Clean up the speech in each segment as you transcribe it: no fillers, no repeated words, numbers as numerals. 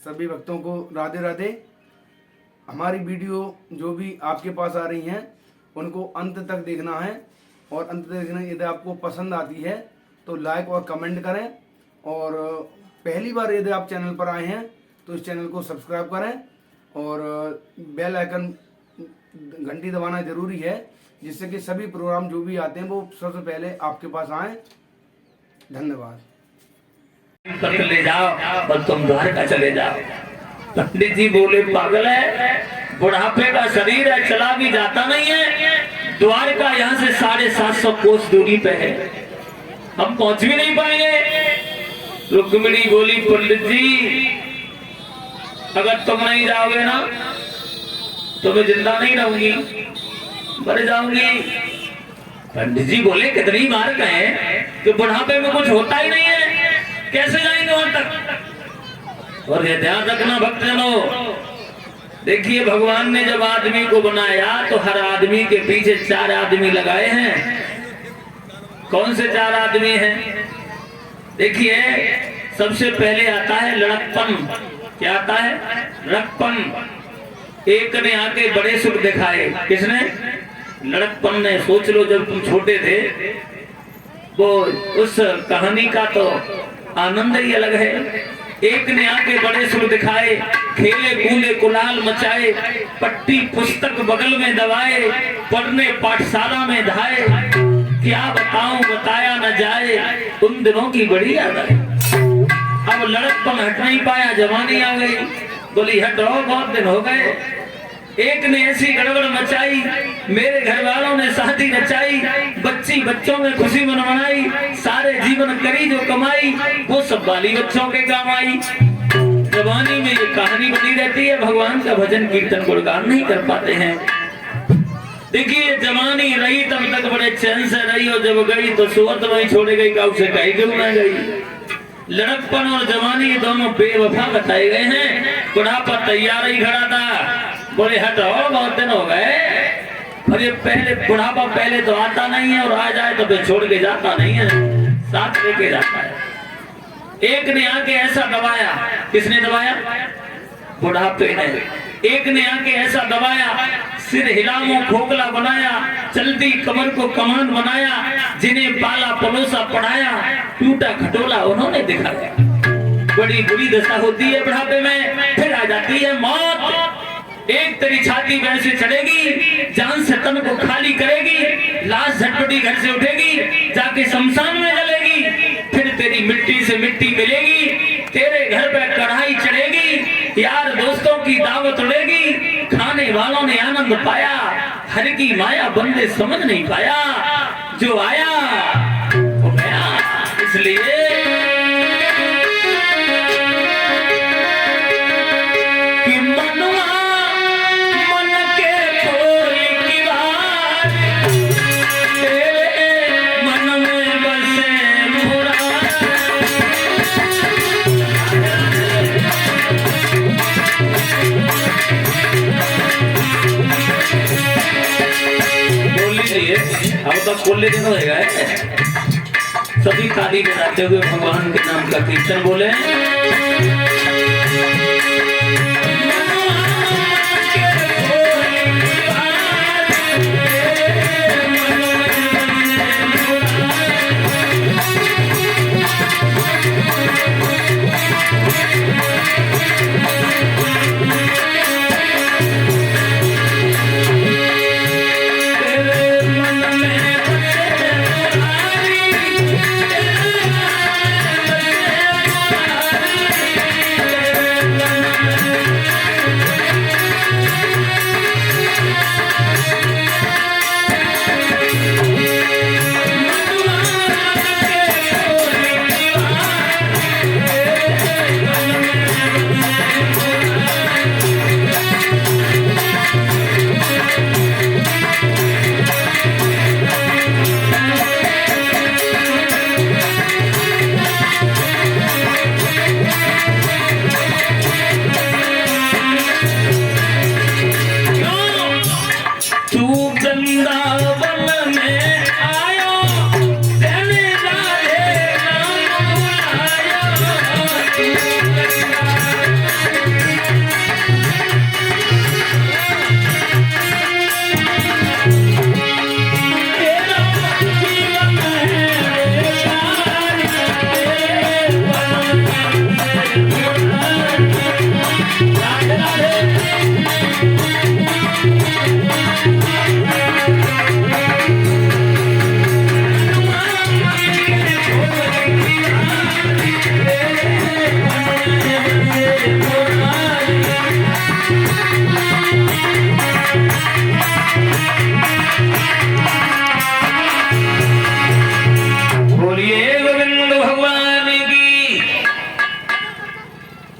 सभी भक्तों को राधे राधे। हमारी वीडियो जो भी आपके पास आ रही हैं उनको अंत तक देखना है, और अंत तक देखना, यदि आपको पसंद आती है तो लाइक और कमेंट करें, और पहली बार यदि आप चैनल पर आए हैं तो इस चैनल को सब्सक्राइब करें, और बेल आइकन घंटी दबाना जरूरी है, जिससे कि सभी प्रोग्राम जो भी आते हैं वो सबसे पहले आपके पास आए। धन्यवाद। ले जाओ और तुम द्वारका चले जाओ। पंडित जी बोले पागल है, बुढ़ापे का शरीर है, चला भी जाता नहीं है। द्वारका यहाँ से 750 कोस दूरी पे है, हम पहुंच भी नहीं पाएंगे। रुक्मिणी बोली पंडित जी अगर तुम नहीं जाओगे ना तो मैं जिंदा नहीं रहूंगी, मर जाऊंगी। पंडित जी बोले कितनी बार कहे कि बुढ़ापे में कुछ होता ही नहीं है, कैसे जाएंगे वहां तक। और ये ध्यान रखना भक्तजनों, देखिए भगवान ने जब आदमी को बनाया तो हर आदमी के पीछे 4 आदमी लगाए हैं। कौन से 4 आदमी हैं? देखिए सबसे पहले आता है लड़कपन। क्या आता है? लड़कपन। एक ने आके बड़े सुख दिखाए। किसने? लड़कपन ने। सोच लो जब तुम छोटे थे, वो उस कहानी का तो आनंद ही अलग है। एक ने आके बड़े सुर दिखाए, खेले कूदे कुलाल मचाए, पट्टी पुस्तक बगल में दबाए, पढ़ने पाठशाला में धाए। क्या बताऊं बताया न जाए, उन दिनों की बड़ी याद आई। अब लड़कपन हट नहीं पाया, जवानी आ गई। बोली हटो, बहुत दिन हो गए। एक ने ऐसी गड़बड़ मचाई, मेरे घर वालों ने शादी रचाई, बच्ची बच्चों में खुशी मनवाई, सारे जीवन करी जो कमाई, वो सब बाली बच्चों के काम आई। जवानी में ये कहानी बनी रहती है, भगवान का भजन कीर्तन गुणगान नहीं कर पाते हैं। देखिए जवानी रही तब तक बड़े चैन से रही, और जब गई तो सुअत वही छोड़े गई, काउ से कहीं क्यों ना गई। लड़कपन और जवानी दोनों बेवफा बताए गए हैं। बुढ़ापा तैयार ही खड़ा था, बोले हटो बहुत दिन हो गए। और ये पहले बुढ़ापा पहले तो आता नहीं है, और आ जाए तो फिर छोड़ के जाता नहीं है, साथ लेके जाता है। एक ने आके ऐसा दबाया। किसने दबाया? बुढ़ापे ने। एक ने आके ऐसा दबाया, सिर हिलामो खोखला बनाया, चलती कमर को कमान बनाया, जिन्हें पाला पलोसा पढ़ाया, टूटा खटोला उन्होंने दिखाया। बड़ी बुरी दशा होती है बुढ़ापे में, फिर आ जाती है मौत। एक तेरी छाती वैसे चढ़ेगी, जान से तन को खाली करेगी, लाश झटपटी घर से उठेगी, जाके शमशान में जलेगी। फिर तेरी मिट्टी से मिट्टी मिलेगी, तेरे घर पे कढ़ाई चढ़ेगी, यार दोस्तों की दावत उड़ेगी। खाने वालों ने आनंद पाया, हर की माया बंदे समझ नहीं पाया। जो आया वो गया, इसलिए अब तो खोलने दिन होएगा। सभी ताली बजाते हुए भगवान के नाम का कीर्तन बोले।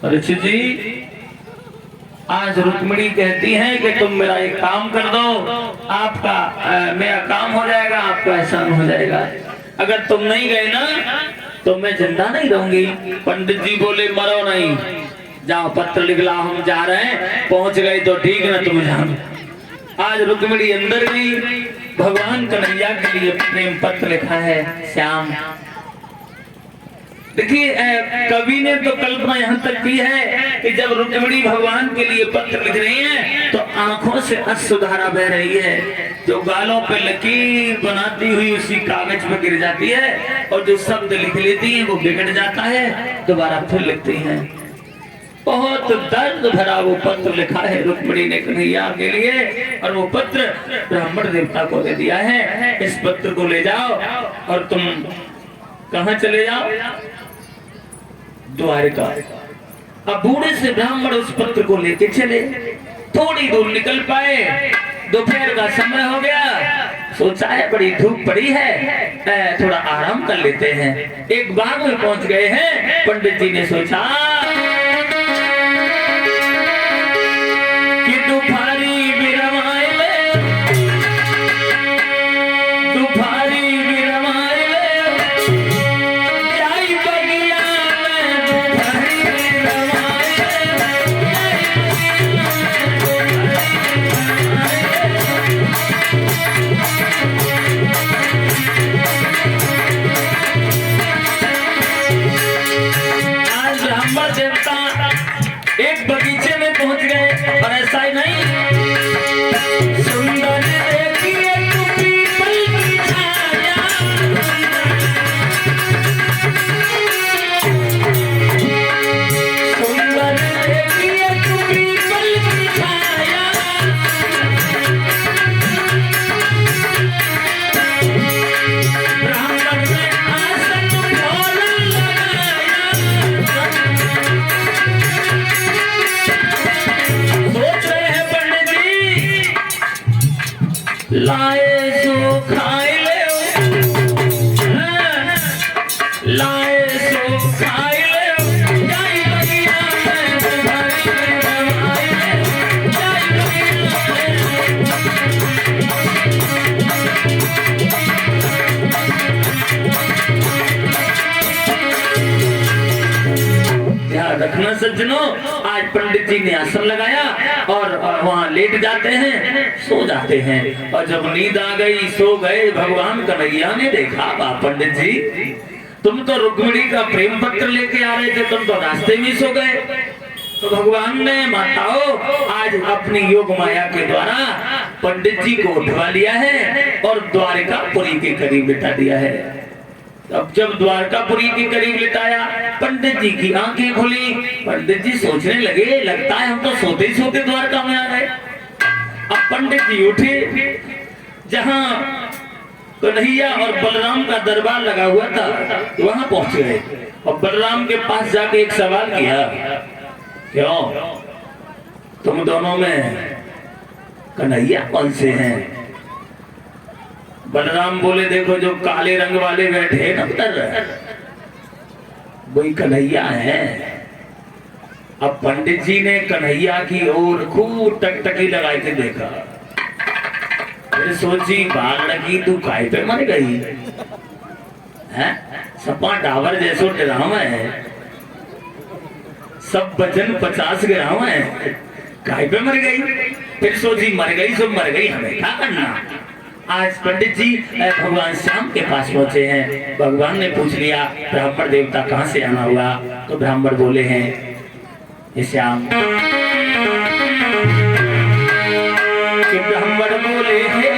परीक्षित जी, आज रुक्मिणी कहती है कि तुम मेरा एक काम कर दो, आपका मेरा काम हो जाएगा, आपका एहसान हो जाएगा। अगर तुम नहीं गए ना तो मैं जिंदा नहीं रहूंगी। पंडित जी बोले मरो नहीं, जाओ पत्र लिख लाओ, हम जा रहे हैं, पहुंच गए तो ठीक ना, तुम जाओ। आज रुक्मिणी अंदर गई, भगवान कन्हैया के लिए प्रेम पत्र लिखा है श्याम। देखिए कवि ने तो कल्पना यहाँ तक की है कि जब रुक्मिणी भगवान के लिए पत्र लिख रही है तो आंखों से अश्रुधारा बह रही है, जो गालों पे लकीर बनाती हुई उसी कागज में गिर जाती है, और जो शब्द लिख लेती है वो बिगड़ जाता है, दोबारा फिर लिखती हैं। बहुत दर्द भरा वो पत्र लिखा है रुक्मिणी ने कन्हैया के लिए, और वो पत्र ब्राह्मण देवता को दे दिया है। इस पत्र को ले जाओ और तुम कहाँ चले जाओ? द्वारिका। अब बूढ़े से ब्राह्मण उस पत्र को लेके चले, थोड़ी दूर निकल पाए, दोपहर का समय हो गया, सोचा है बड़ी धूप पड़ी है, थोड़ा आराम कर लेते हैं। एक बाग में पहुंच गए हैं। पंडित जी ने सोचा कि दुपहरी बिरमाए ले, दुपहरी बिरमाए ले, जाई बगिया में दुपहरी बिरमाए ले। आज ब्राह्मण देवता एक बगीचे में पहुंच गए, और ऐसा ही नहीं, सुंदर देखिए तू पीपल की छाया, सुंदर देखिए तू पीपल की छाया, ब्राह्मण ने आसन ढोलन लगाया। सोच रहे हैं पंडित जी, लाए सो खाए ले, लाए सो खाए ले, जाई बगिया में दुपहरी बिरमाए ले, जाई बगिया में। ध्यान रखना सज्जनों, आज पंडित जी ने आसन लगाया और वहाँ लेट जाते हैं, सो जाते हैं, और जब नींद आ गई, सो गए। भगवान कन्हैया ने देखा, वाह पंडित जी, तुम तो रुक्मिणी का प्रेम पत्र लेके आ रहे थे, तुम तो रास्ते में सो गए। तो भगवान ने माताओं आज अपनी योग माया के द्वारा पंडित जी को उठवा लिया है और द्वारिकापुरी के करीब बिठा दिया है। अब जब द्वारकापुरी के करीब लिटाया, पंडित जी की आंखें खुली। पंडित जी सोचने लगे, लगता है हम तो सोते ही सोते द्वारका में आ गए। अब पंडित जी उठे, जहां कन्हैया और बलराम का दरबार लगा हुआ था वहां पहुंच गए, और बलराम के पास जाके एक सवाल किया, क्यों तुम दोनों में कन्हैया कौन से हैं? बलराम बोले, देखो जो काले रंग वाले बैठे हैं ना उधर, वही कन्हैया है। अब पंडित जी ने कन्हैया की ओर खूब टकटकी लगा के देखा, फिर सोची, बाल लगी तू काय पे मर गई है? सपा डावर जैसो डराव है, सब वजन 50 ग्राम है, काय पे मर गई? फिर सोची, मर गई सो मर गई, हमें क्या करना। आज पंडित जी भगवान श्याम के पास पहुंचे हैं। भगवान ने पूछ लिया, ब्राह्मण देवता कहाँ से आना हुआ? तो ब्राह्मण बोले हैं, ये श्याम। कि ब्राह्मण बोले हैं,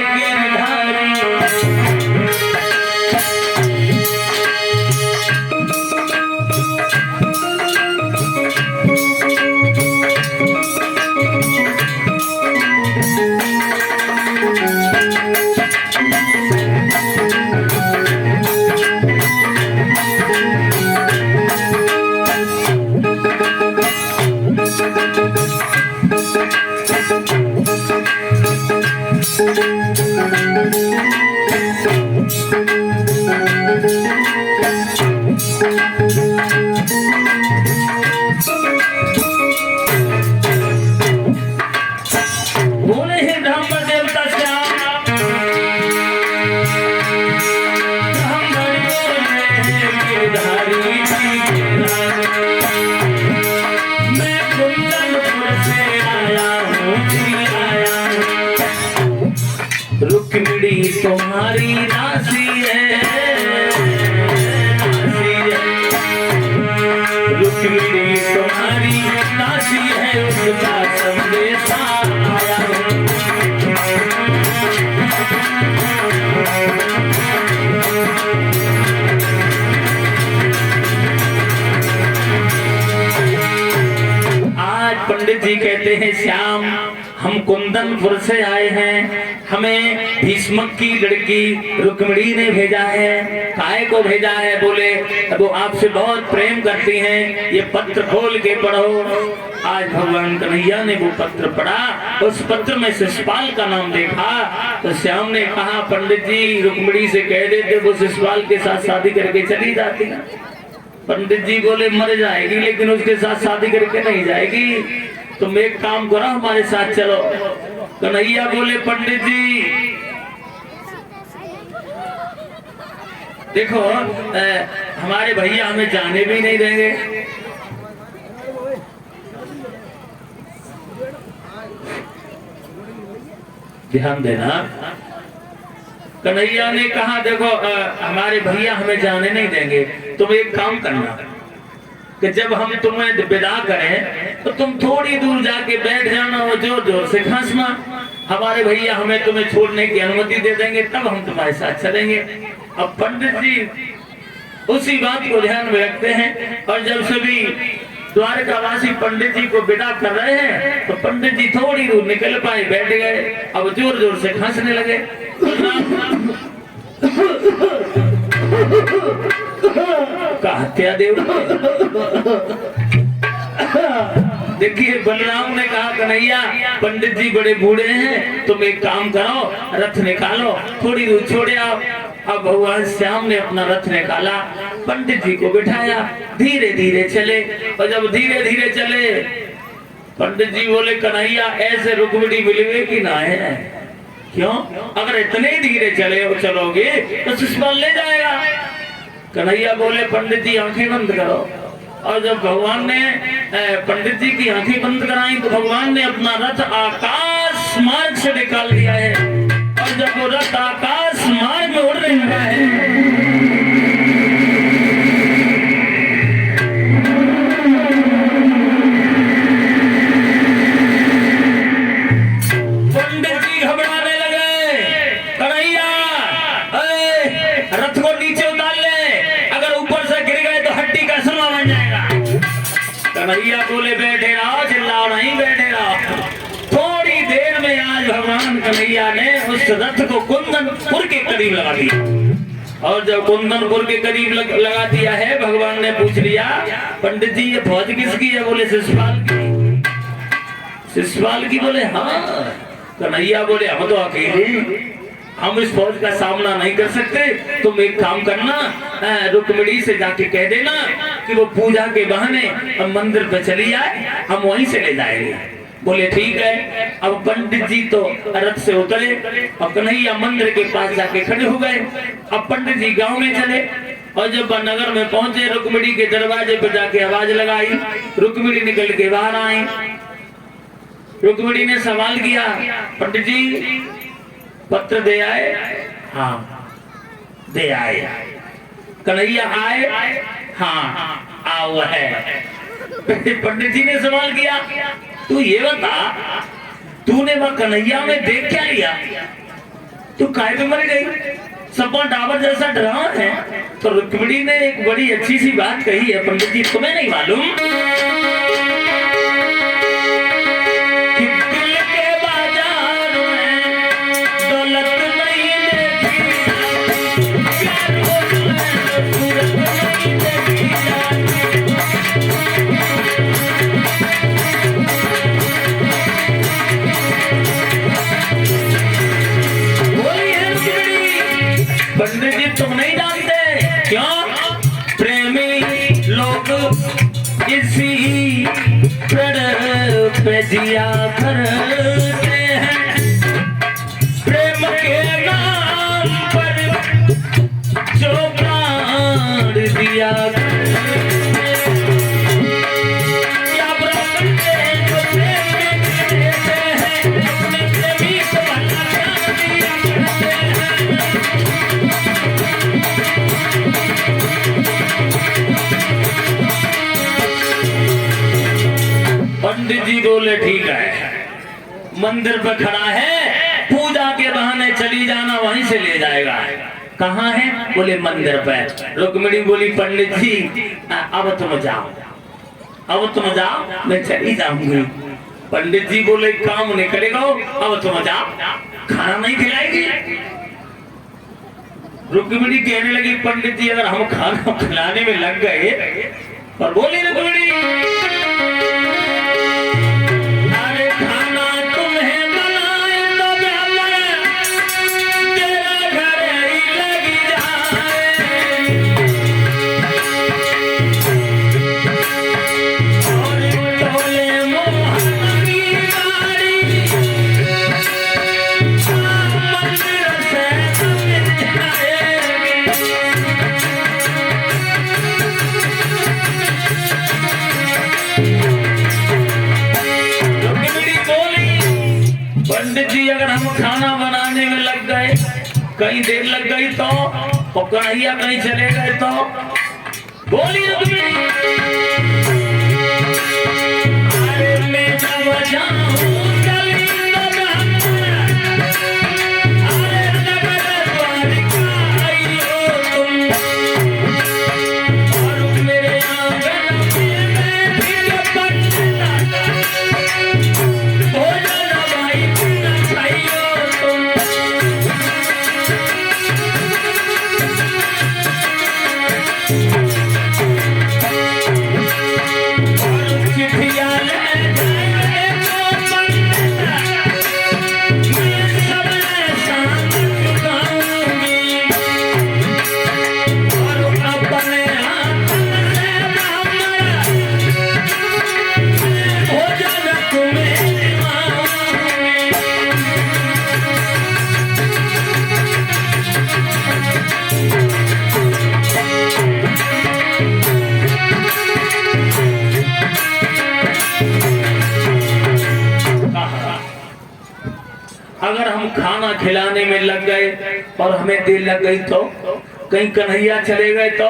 Thank you. कुंदनपुर से आया हूँ जी आया हूँ। रुक्मिणी तुम्हारी दासी है, रुक्मिणी तुम्हारी दासी है, उसका संदेशा आया हूँ। आज पंडित जी कहते हैं श्याम हम कुंदनपुर से आए हैं, हमें भीष्मक की लड़की रुक्मिणी ने भेजा है। काहे को भेजा है? बोले वो आपसे बहुत प्रेम करती हैं, ये पत्र खोल के पढ़ो। आज भगवान कन्हैया ने वो पत्र पढ़ा, उस पत्र में शिशुपाल का नाम देखा तो श्याम ने कहा पंडित जी रुक्मिणी से कह देते वो शिशुपाल के साथ शादी करके चली जाती ना। पंडित जी बोले मर जाएगी लेकिन उसके साथ शादी करके नहीं जाएगी, तुम एक काम करो हमारे साथ चलो। कन्हैया बोले पंडित जी देखो हमारे भैया हमें जाने भी नहीं देंगे, ध्यान देना। कन्हैया ने कहा देखो हमारे भैया हमें जाने नहीं देंगे, तुम एक काम करना कि जब हम तुम्हें विदा करें तो तुम थोड़ी दूर जाके बैठ जाना और जोर जोर से खांसना, हमारे भैया हमें तुम्हें छोड़ने की अनुमति दे देंगे तब हम तुम्हारे साथ चलेंगे। अब पंडित जी उसी बात को ध्यान में रखते हैं और जब सभी द्वारकावासी पंडित जी को विदा कर रहे हैं तो पंडित जी थोड़ी दूर निकल पाए, बैठ गए, अब जोर जोर से खांसने लगे। देव देखिए बलराम ने कहा कन्हैया पंडित जी बड़े बूढ़े हैं, तुम एक काम करो रथ निकालो थोड़ी दूर छोड़े आओ। अब भगवान श्याम ने अपना रथ निकाला, पंडित जी को बिठाया, धीरे धीरे चले और जब धीरे धीरे चले पंडित जी बोले कन्हैया ऐसे रुक्मिणी मिलेगी कि ना है, क्यों? अगर इतने धीरे चलोगे तो शिशुपाल ले जाएगा। कन्हैया बोले पंडित जी आंखें बंद करो। और जब भगवान ने पंडित जी की आंखें बंद कराई तो भगवान ने अपना रथ आकाश मार्ग से निकाल दिया है और जब वो रथ आकाश मार्ग में उड़ने लगा है पंडित जी घबराने लगे, कन्हैया रथ को नीचे उतार ले, अगर ऊपर से गिर गए तो हड्डी का सुरमा बन जाएगा। कन्हैया बोले बैठे रहो, चिल्लाओ नहीं, बैठे रहो। थोड़ी देर में आज भगवान कन्हैया ने उस रथ को कुंदनपुर के करीब लगा दिया और जब कुंदनपुर के करीब लगा दिया है भगवान ने पूछ लिया पंडित जी ये फौज किसकी है? बोले शिशुपाल की। शिशुपाल की? बोले हाँ। कन्हैया बोले हम तो अकेले, हम इस फौज का सामना नहीं कर सकते, तुम एक काम करना रुक्मिणी से जाके कह देना कि वो पूजा के बहाने हम मंदिर पे चली जाए, हम वहीं से ले जाएंगे। बोले ठीक है। अब पंडित जी तो रथ से उतरे और कन्हैया मंदिर के पास जाके खड़े हो गए। अब पंडित जी गांव में चले और जब नगर में पहुंचे रुक्मिणी के दरवाजे पर जाके आवाज लगाई, रुक्मिणी निकल के बाहर आई। रुक्मिणी ने सवाल किया पंडित जी पत्र दे आए? हाँ दे आए। कन्हैया आए? हाँ आओ है। पंडित जी ने सवाल किया तू ये बता तूने वह कन्हैया में देख क्या लिया? तू काय पे मर गई? सपा डाबर जैसा डरा है। तो रुक्मिणी ने एक बड़ी अच्छी सी बात कही है पंडित जी, तुम्हें नहीं मालूम कि दिल के बाजार में दौलत नहीं देखी, प्यार को सूरत नहीं देखी पंडित जी तुम नहीं जानते क्यों? प्रेमी लोग इसी प्रण पे जिया करते हैं, प्रेम के नाम पर जो प्राण दिया क्या पंडित जी बोले ठीक है, मंदिर पे खड़ा है, पूजा के बहाने चली जाना, वहीं से ले जाएगा। कहाँ है? बोले मंदिर पे। रुक्मिणी बोली पंडित जी अब तुम जाओ, अब तुम जाओ, मैं चली जाऊंगी। पंडित जी बोले काम नहीं करेगा, अब तुम जाओ, खाना नहीं खिलाएगी। रुक्मिणी कहने लगी पंडित जी अगर हम खाना खिलाने में लग गए, और बोली रुक्मिणी अरे खाना तुम्हें बनाए तो ब्राह्मण तेरा घर ही लग जाए, और टोले मोहन की गाड़ी मंदिर से पंडित जी अगर हम खाना बनाने में लग गए, कहीं देर लग गई तो, और कन्हैया कहीं चले गए तो, बोली रुक्मिणी अरे मैं जब जाऊं चली तो ब्राह्मण, अरे नगर द्वारिका आई हो तुम, और मेरे आंगन में बैठी जो पंडित भोजन भाई खाई हो तुम। और चिट्ठियां ले जाए तो पंडित, मैं सबने शांत चुकाऊंगी, और अपने हाथ से ब्राह्मण भोजन तुम्हें दिलाऊंगी। अगर हम खाना खिलाने में लग गए और हमें देर लग गई तो, कहीं कन्हैया चले गए तो,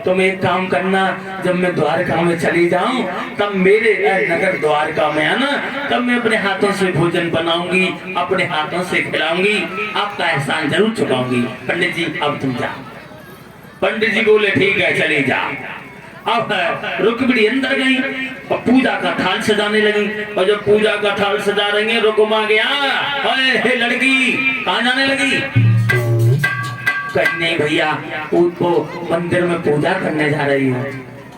तुम एक काम करना, जब मैं द्वारका में चली जाऊं तब मेरे नगर द्वारका में आना, तब मैं अपने हाथों से भोजन बनाऊंगी, अपने हाथों से खिलाऊंगी, आपका एहसान जरूर चुकाऊंगी। पंडित जी अब तुम जाओ। पंडित जी बोले ठीक है चली जा। अब रुक्मिणी अंदर गई और पूजा का थाल सजाने लगी, और जब पूजा का थाल सजा रही है, रुक्म आ गया, हे लड़की कहाँ जाने लगी? कहीं नहीं भैया, वो मंदिर में पूजा करने जा रही हूँ।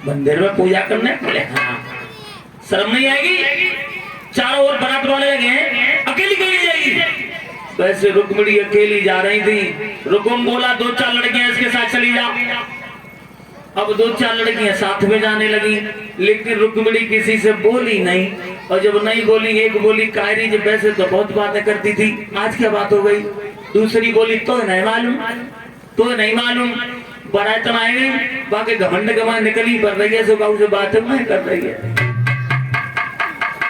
मंदिर में पूजा करने? बोले हाँ। शर्म नहीं आएगी? चारों ओर बारात वाले लगे हैं, अकेली कहीं जाएगी? वैसे रुक्मिणी अकेली जा रही थी। रुकुम बोला 2-4 लड़कियां इसके साथ चली जा। अब 2-4 लड़कियां साथ में जाने लगी, लेकिन रुक्मिणी किसी से बोली नहीं, और जब नहीं बोली, एक बोली कायरी जब वैसे तो बहुत बातें करती थी, आज क्या बात हो गई? दूसरी बोली तो नहीं मालूम, तो नहीं मालूम। बारात में आई, बाकी घमंड गवा निकली पर रही है, सुबह से बात नहीं कर रही है।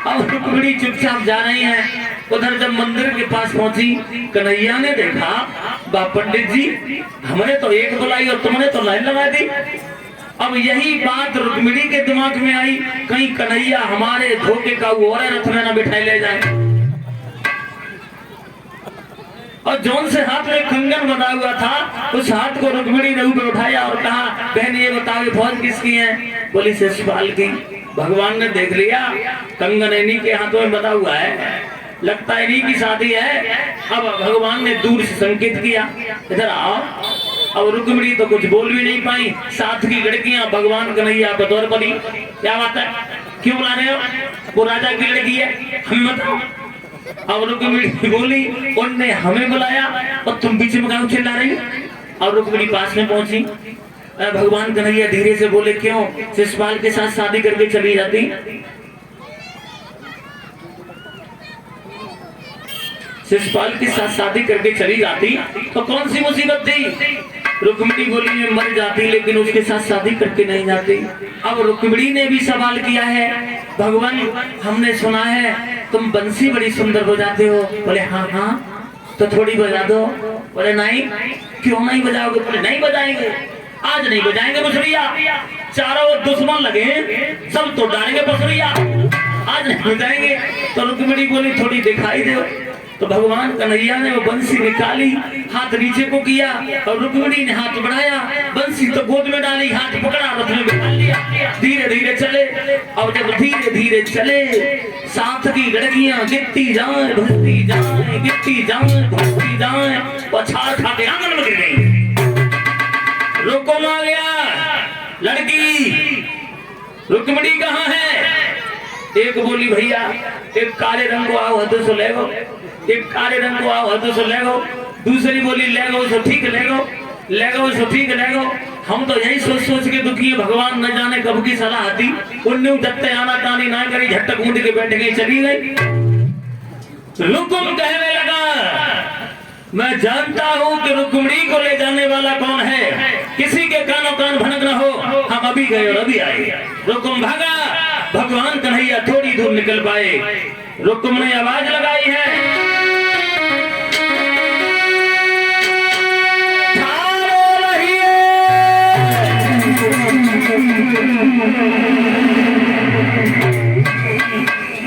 अब रुक्मिणी चुपचाप जा रही है। उधर जब मंदिर के पास पहुंची, कन्हैया ने देखा, बा पंडित जी हमने तो एक बुलाई और तुमने तो लाइन लगा दी। अब यही बात रुक्मिणी के दिमाग में आई, कहीं कन्हैया हमारे धोखे का वो और रथ में न बिठाई ले जाए। और जौन से हाथ में कंगन बना हुआ था, उस हाथ को रुक्मिणी ने ऊपर उठाया और कहा, बहन ये बताओ फौज किसकी है? बोली शिशुपाल की। भगवान ने देख लिया कंगन इन्हीं के हाथों में बना हुआ है, लगता है इन्हीं की शादी है। अब भगवान ने दूर से संकेत किया, इधर आओ। अब रुक्मिणी तो कुछ बोल भी नहीं पाई, साथ की लड़कियां भगवान कन्हैया बतौर पड़ी। क्या बात है, क्यों बुला रहे हो? वो राजा की लड़की है, हमें बताओ। अब रुक्मिणी बोली, उनने हमें बुलाया और तुम बीच में गाँव चिल्ला रही। और रुक्मिणी पास में पहुंची। भगवान कन्हैया धीरे से बोले, क्यों शिशुपाल के साथ शादी करके चली जाती? शिशुपाल के साथ शादी करके चली जाती तो कौन सी मुसीबत थी? रुक्मिणी बोली, मैं मर जाती लेकिन उसके साथ शादी करके नहीं जाती। अब रुक्मिणी ने भी सवाल किया है, भगवान हमने सुना है तुम बंसी बड़ी सुंदर बजाते हो। बोले हाँ हाँ, तो थोड़ी बजा दो। बोले नहीं। क्यों नहीं बजाओगे? बोले नहीं बजाएंगे, आज नहीं बजाएंगे बसुरिया। चारों ओर दुश्मन लगे, सब तो डालेंगे बसुरिया। आज हाथ में जाएंगे। तो रुक्मिणी बोली थोड़ी दिखाई दो। तो भगवान कन्हैया ने वो बंसी निकाली, हाथ नीचे को किया और रुक्मिणी ने हाथ बढ़ाया, बंसी तो गोद में डाली, हाथ पकड़ा, रथ में बिठा लिया। धीरे धीरे चले और जब धीरे धीरे चले साथ की लड़कियां गिरती जाए भरती जाए, गिरती जाए भरती जाए और छाल खा के आंगन में गिर गई। रुकुम आ गया, लड़की रुक्मिणी कहाँ है? एक बोली भैया एक काले रंग को आओ हद से ले गो, एक काले रंग को आओ हद से ले गो। दूसरी बोली ले गो सो ठीक ले गो, ले गो सो ठीक ले गो। हम तो यही सोच सोच के दुखी है, भगवान न जाने कब की सलाह आती। उन्हें दत्ते आना तानी ना करी, झट कूद के बैठ गई, चली गई। रुकुम कहने लगा मैं जानता हूँ कि रुक्मिणी को ले जाने वाला कौन है, किसी के कानों कान भनक न हो, हम अभी गए और अभी आए। रुकुम भागा, भगवान कन्हैया थोड़ी दूर निकल पाए। रुकुम ने आवाज लगाई है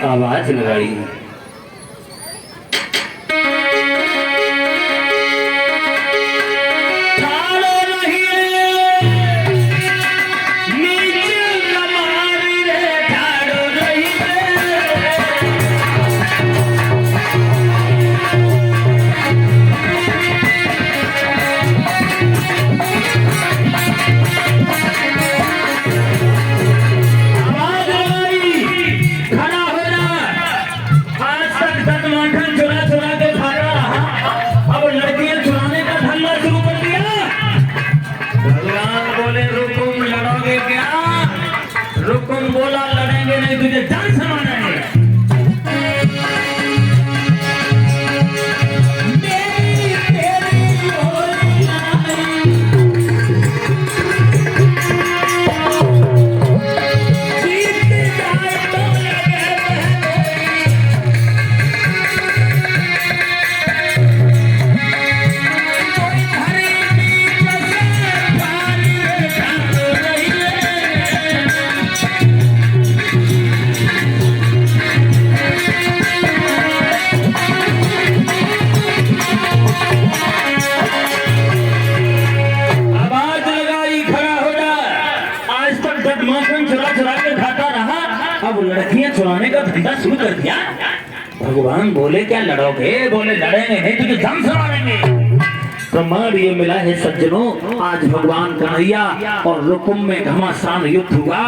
आवाज लगाई है छुड़ाने का धंधा शुरू कर दिया। भगवान बोले क्या लड़ोगे? बोले लड़ेंगे नहीं तुझे जान से मारेंगे। प्रमाण ये मिला है सज्जनों, आज भगवान कन्हैया और रुकुम में घमासान युद्ध हुआ।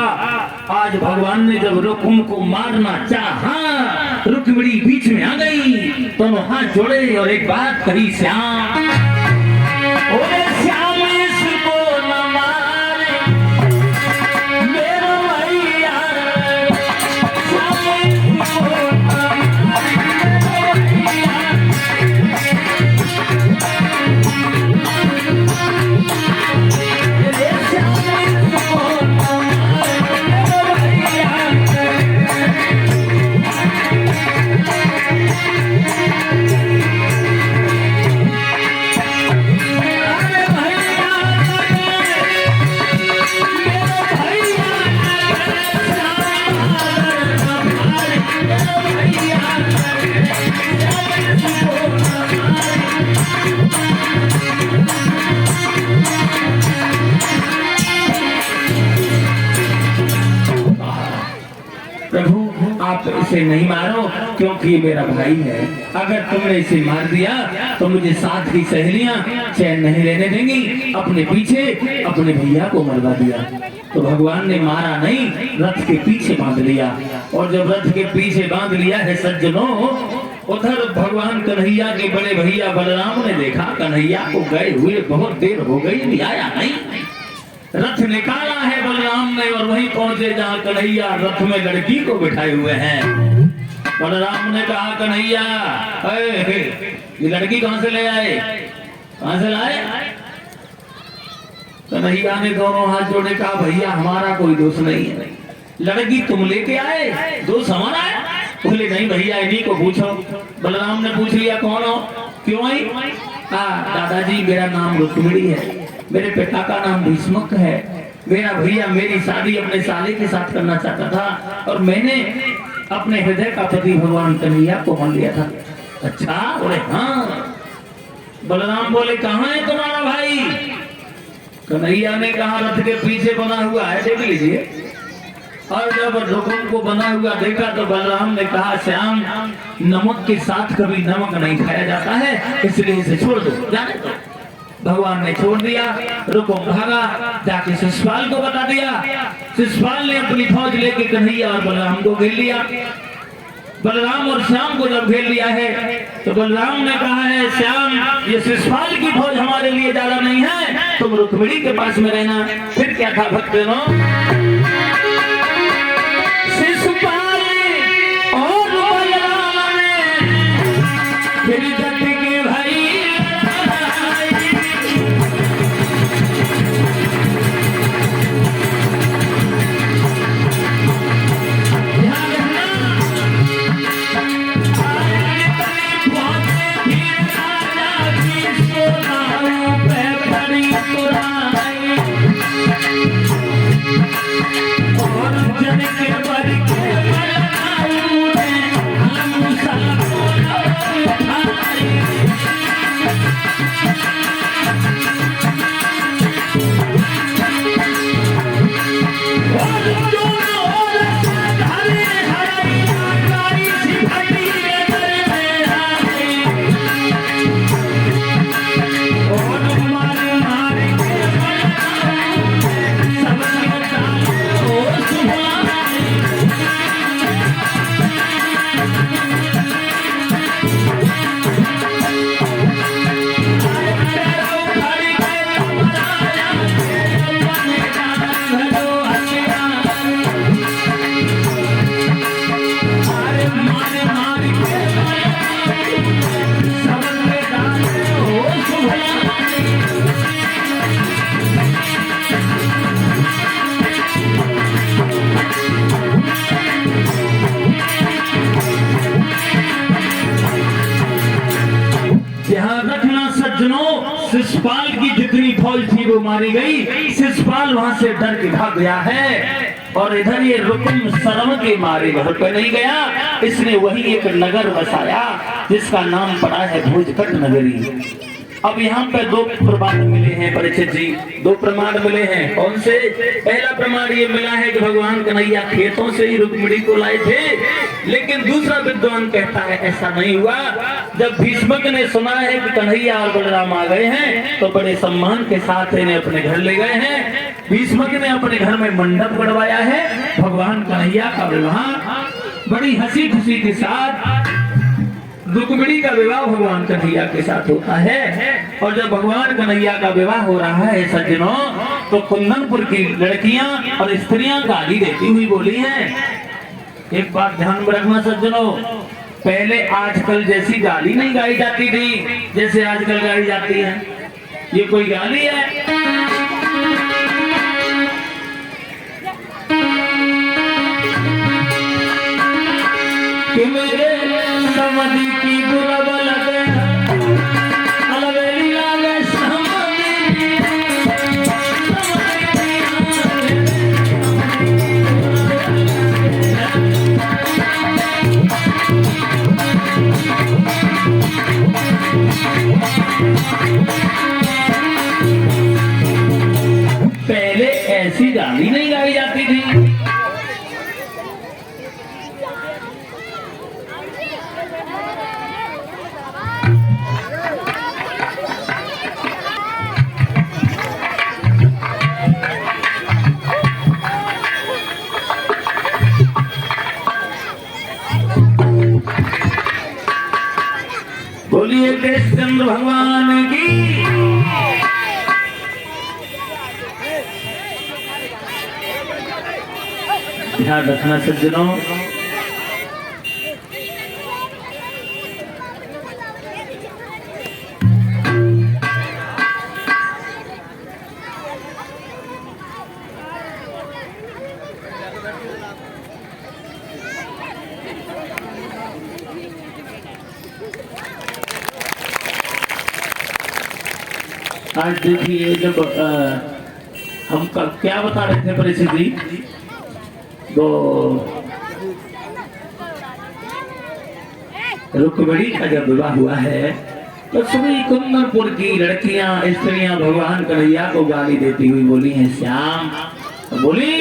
आज भगवान ने जब रुकुम को मारना चाहा, रुक्मिणी बीच में आ गई, दोनों हाथ जोड़े और एक बात कही श्याम, ओरे श्याम इसको न मारे मेरा भैया, आप इसे नहीं मारो क्योंकि ये मेरा भाई है। अगर तुमने इसे मार दिया तो मुझे साथ की सहेलियां चैन नहीं लेने देंगी। अपने पीछे अपने भैया को मरवा दिया। तो भगवान ने मारा नहीं, रथ के पीछे बांध लिया। और जब रथ के पीछे बांध लिया है सज्जनों, उधर भगवान कन्हैया के बड़े भैया बलराम ने देखा कन्हैया को गए हुए बहुत देर हो गई, अभी आया नहीं। रथ निकाला है बलराम ने और वहीं पहुंचे जहां कन्हैया रथ में लड़की को बिठाए हुए हैं। बलराम ने कहा कन्हैया ये लड़की कहां से ले आए, कहां से लाए? कन्हैया ने दोनों हाथ जोड़े कहा भैया हमारा कोई दोष नहीं है, लड़की तुम लेके आए, दोष हमारा है? बोले नहीं भैया इन्हीं को पूछो। बलराम ने पूछ लिया कौन हो, क्यों आई? दादाजी मेरा नाम रुक्मिणी है, मेरे पिता का नाम भीष्मक है, मेरा भैया मेरी शादी अपने साले के साथ करना चाहता था और मैंने अपने हृदय का पति भगवान कन्हैया को मान लिया था। अच्छा, बोले हाँ। बलराम बोले कहाँ है तुम्हारा भाई? कन्हैया ने कहा रथ के पीछे बना हुआ है, देख लीजिए। और जब रुकुम को बना हुआ देखा तो बलराम ने कहा श्याम, नमक के साथ कभी नमक नहीं खाया जाता है, इसलिए इसे छोड़ दो, जाने दो। भगवान ने छोड़ दिया। रुकुम भागा, जाके शिशुपाल को बता दिया। शिशुपाल ने अपनी फौज लेके कन्हैया और बलराम को घेर लिया। बलराम और श्याम को जब घेर लिया है तो बलराम ने कहा है श्याम, ये शिशुपाल की फौज हमारे लिए ज्यादा नहीं है, तुम रुक्मिणी के पास में रहना। फिर क्या था भक्तों, शिशुपाल और बलराम ने फिर जट के भाई शिशुपाल की जितनी फौज थी वो मारी गई। शिशुपाल वहां से डर के भाग गया है और इधर ये रुकुम शर्म के मारे घर पे नहीं गया। इसने वही एक नगर बसाया जिसका नाम पड़ा है भोजकट नगरी। अब यहाँ पे दो प्रमाण मिले हैं परीक्षित जी, दो प्रमाण मिले हैं। कौन से? पहला प्रमाण ये मिला है कि भगवान कन्हैया खेतों से ही रुक्मिणी को लाए थे, लेकिन दूसरा विद्वान कहता है ऐसा नहीं हुआ। जब भीष्मक ने सुना है कि कन्हैया और बलराम आ गए हैं तो बड़े सम्मान के साथ इन्हें अपने घर ले गए हैं। भीष्मक ने अपने घर में मंडप गड़वाया है। भगवान कन्हैया का विवाह बड़ी हंसी खुशी के साथ, रुक्मिणी का विवाह भगवान कन्हैया के साथ होता है। और जब भगवान कन्हैया का विवाह हो रहा है सज्जनों, तो कुंदनपुर की लड़कियां और स्त्रियां गाली देती हुई बोली हैं। एक बात ध्यान में रखना सज्जनों, पहले आजकल जैसी गाली नहीं गाई जाती थी जैसे आजकल गाई जाती है। ये कोई गाली है? कि मेरे समझ की दुर्बल अलवेली लागे पहले ऐसी गाली नहीं गाई जाती थी। बोलिए कृष्ण भगवान की। ध्यान रखना सज्जनों, आज देखिए जब हम क्या बता रहे थे परीक्षित जी, तो रुक्मिणी का जब विवाह हुआ है तो सभी कुंदनपुर की लड़कियां स्त्रियां भगवान कन्हैया को गाली देती हुई बोली हैं, श्याम बोली